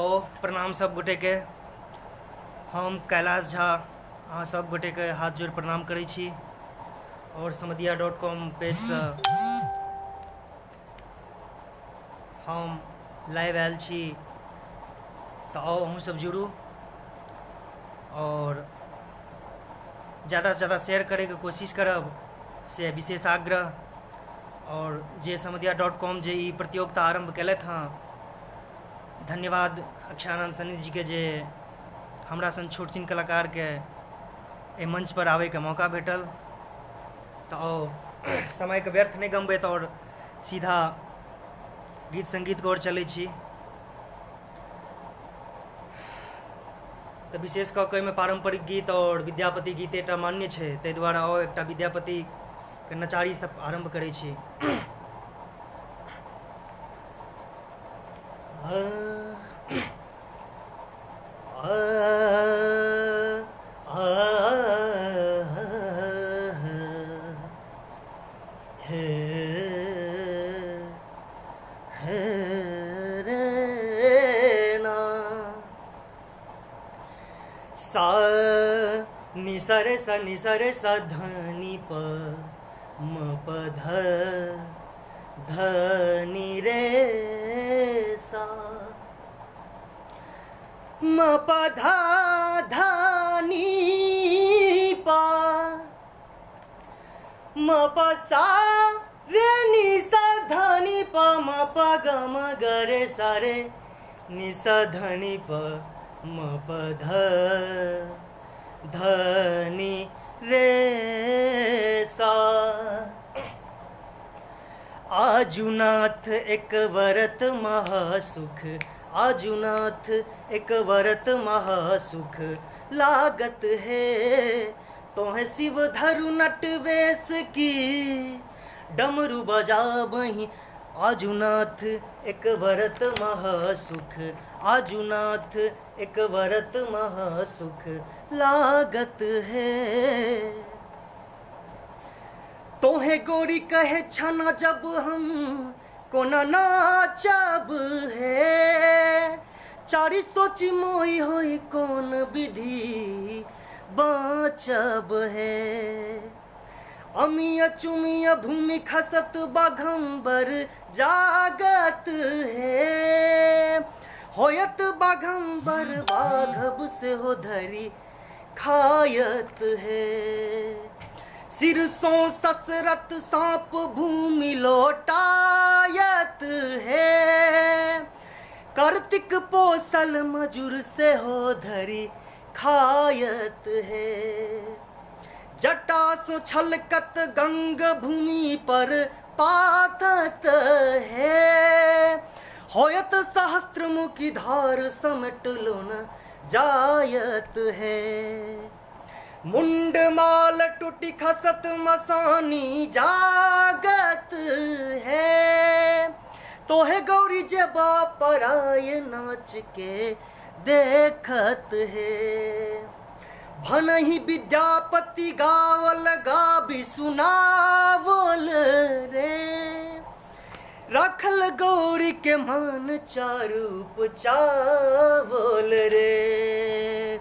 ओ प्रणाम सब गोटे के। हम कैलाश झा अहाँ सब गोटे के हाथ जोड़ प्रणाम करै छी और समधिया.com पेज से हम लाइव आयल छी, तो आओ अहूँ सब जुड़ू और ज़्यादा से ज़्यादा शेयर करे के कोशिश करब से विशेष आग्रह। और जे समधिया.com जे ई प्रतियोगिता आरंभ केलथि हँ, धन्यवाद अक्षरानंद सन्नी जी के जे हमरा सन छोट छिन कलाकार के ए मंच पर आवे के मौका भेटल। तो समय के व्यर्थ नहीं गमबैत और सीधा गीत संगीत के ओर चलै छी। तो विशेष कऽ के में पारंपरिक गीत और विद्यापति गीत एकटा मान्य छै, ताहि दुआरे आओ एकटा विद्यापति के नचारी से आरंभ करै छी। सा नि सा रे सा धनी प म प ध धनी रे सा म प ध धनी प म प सा रे नि सा धनी प म प ग म ग रे सा रे नि सा धनी प म प ध धनी रे सा। आजुनाथ एक वरत महासुख, आजुनाथ एक वरत महासुख लागत है, तोहे शिव धरु नट वेश की डमरू बजा बही। आजुनाथ एक वरत महासुख, आजुनाथ एक वरत महासुख लागत है। तोहे गोरी कहे छना जब हम कोना नाचब है, चारी सोची मोई होई कौन विधि बाँचब है। अमिया चुमिया भूमि खसत बाघंबर जागत है, होयत बाघंबर बाघब से हो धरी खायत है। सिरसों ससरत सांप भूमि लौटायत है, कार्तिक पोसल मजूर से हो धरी खायत है। जटा सो छलकत गंग भूमि पर पातत है, होयत सहस्त्र मुखी धार समेट लो न जायत है। मुंड माल टूटी खसत मसानी जागत है, तोहे गौरी जबा पराय नाच के देखत है। भनहि विद्यापति गावल गाबी सुनावल रे, रखल गौरी के मान चारूप चावल रे।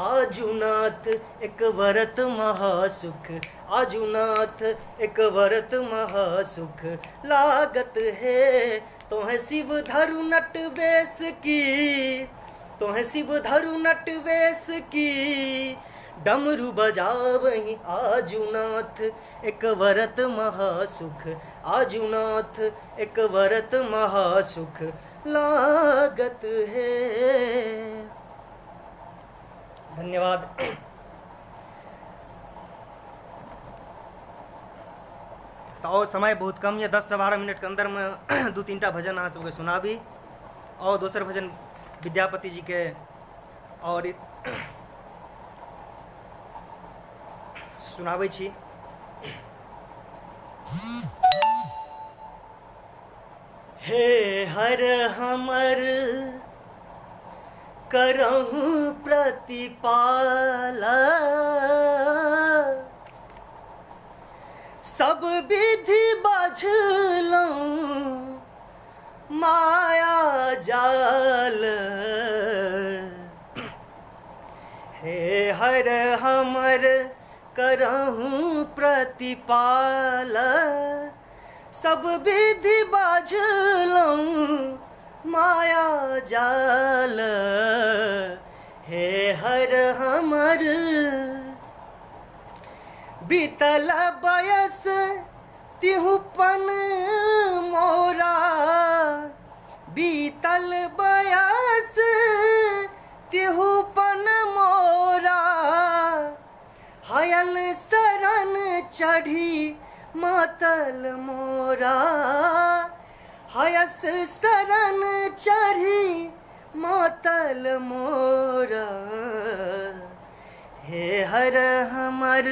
आजुनाथ एक वरत महासुख, आजुनाथ एक वरत महासुख लागत है, तोहे शिव धरु नट वेश की, तोहे शिव धरु नट वेश की डमरू बजावही। आजुनाथ एक वरत महासुख, आजुनाथ एक वरत महासुख लागत है। धन्यवाद। तो समय बहुत कम है, 10 से 12 मिनट के अंदर में 2-3टा भजन अहाँ सबके सुनाबी और दोसर भजन विद्यापति जी के और सुनाबै छी। हे हर हमर करहु प्रतिपाला, सब विधि बझलौं माया जाल हे हर हमर करहूँ प्रतिपाल, सब विधि बाझलहुँ माया जाल। हे हर हमर बीतल बयस तिहुपन मोरा, बीतल बयस तिहुपन मोरा। हयल शरण चढ़ी मातल मोरा, हयस शरण चढ़ी मातल मोरा। हे हर हमर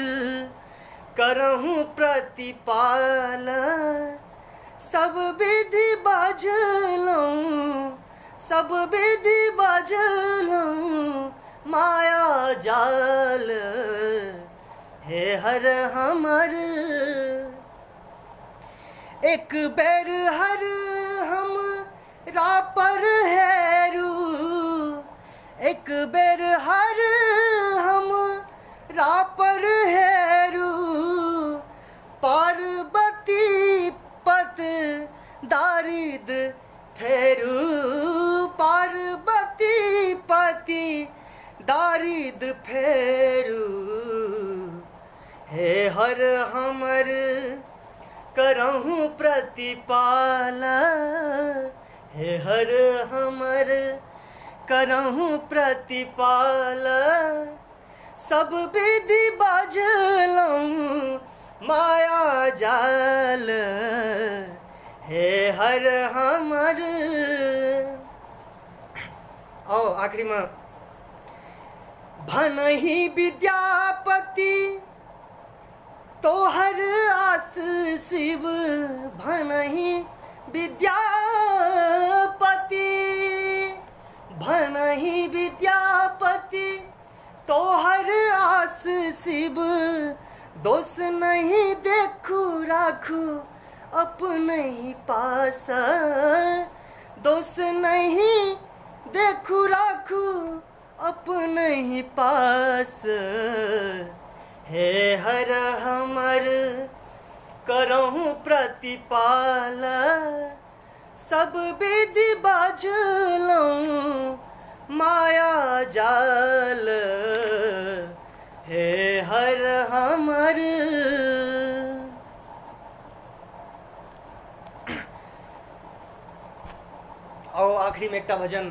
करहूँ प्रतिपाल, सब विधि बाझलहुँ, सब विधि बाझलहुँ माया जाल। हे हर हमर एक बेर हर हम रापर हेरू, एक बेर हर हम रापर हेरू। पार्वती पत दारिद फेरू, पार्वती पति दारिद फेरू। हे हर हमर करहूँ प्रतिपाल, हे हर हमर करहूँ प्रतिपाल। सब विधि बाझलहुँ माया जाल। हे हर हमर आओ आखिरी में भनहि विद्यापति तोहर आस शिव, भनहि विद्यापति, भनहि विद्यापति तोहर आस शिव। दोष नहीं देखू राखू अपने ही पास, दोष नहीं देखू राखू अपने ही पास। हे हर हमर करहूँ प्रतिपाल, सब विधि बाझलहुँ माया जाल। हे हर हमर आओ आखिरी में एकटा भजन,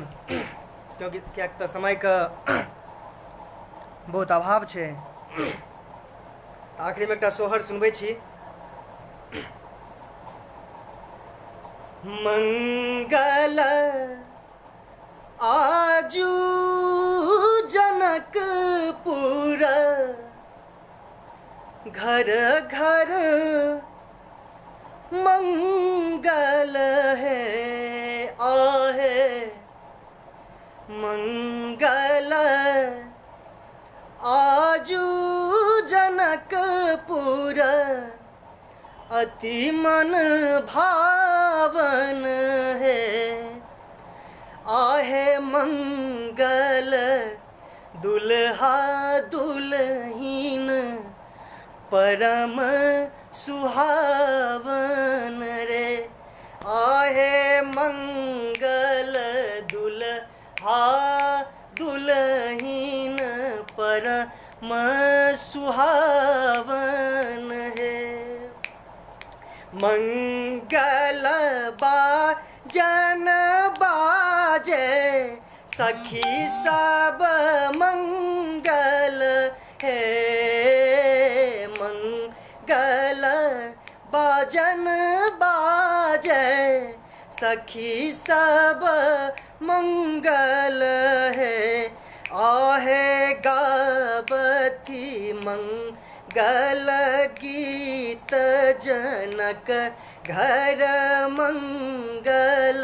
क्योंकि क्या तो समय का बहुत अभाव छे। आखिरी में एकटा सोहर सुनबै छी। मंगल आजू जनकपुर, घर घर मंगल है आहे। मंगल आजू जनकपुर, अति मन भावन है आहे। मंगल दुल्हा दुल्हीन परम सुहावन रे आहे। मंगल दुल्हा दुल्हीन परम सुहावन है। मंगल बाजन बाजे सखी सब मंगल है। मंगल बाजन बाजे सखी सब मंगल है आहे। गावती मंगल गीत जनक घर मंगल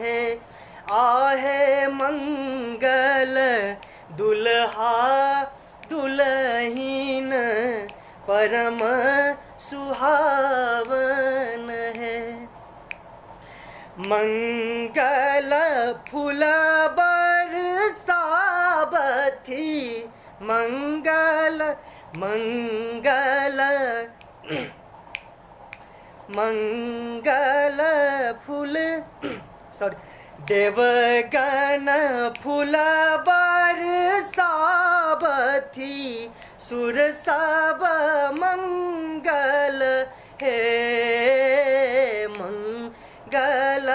है आहे। मंगल दुल्हा दुल्हीन परम सुहावन है। मंगल फूल बरसावथी मंगल मंगल मंगल फूल सॉरी देवगन फूल बरसावथी सुर सब मंगल हे मंगल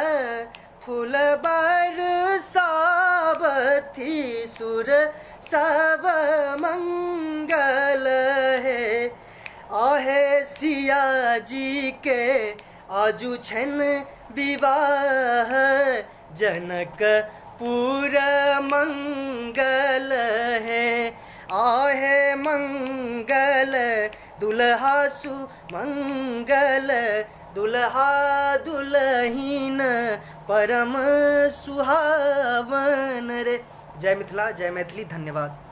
फूल बरसावथी सुर सब मंगल है। आहे सिया जी के आजू छन विवाह जनकपुर मंगल है। आहे मंगल दुल्हा सुमंगल दुल्हा दुल्हीन परम सुहावन रे। जय मिथिला जय मैथिली। धन्यवाद।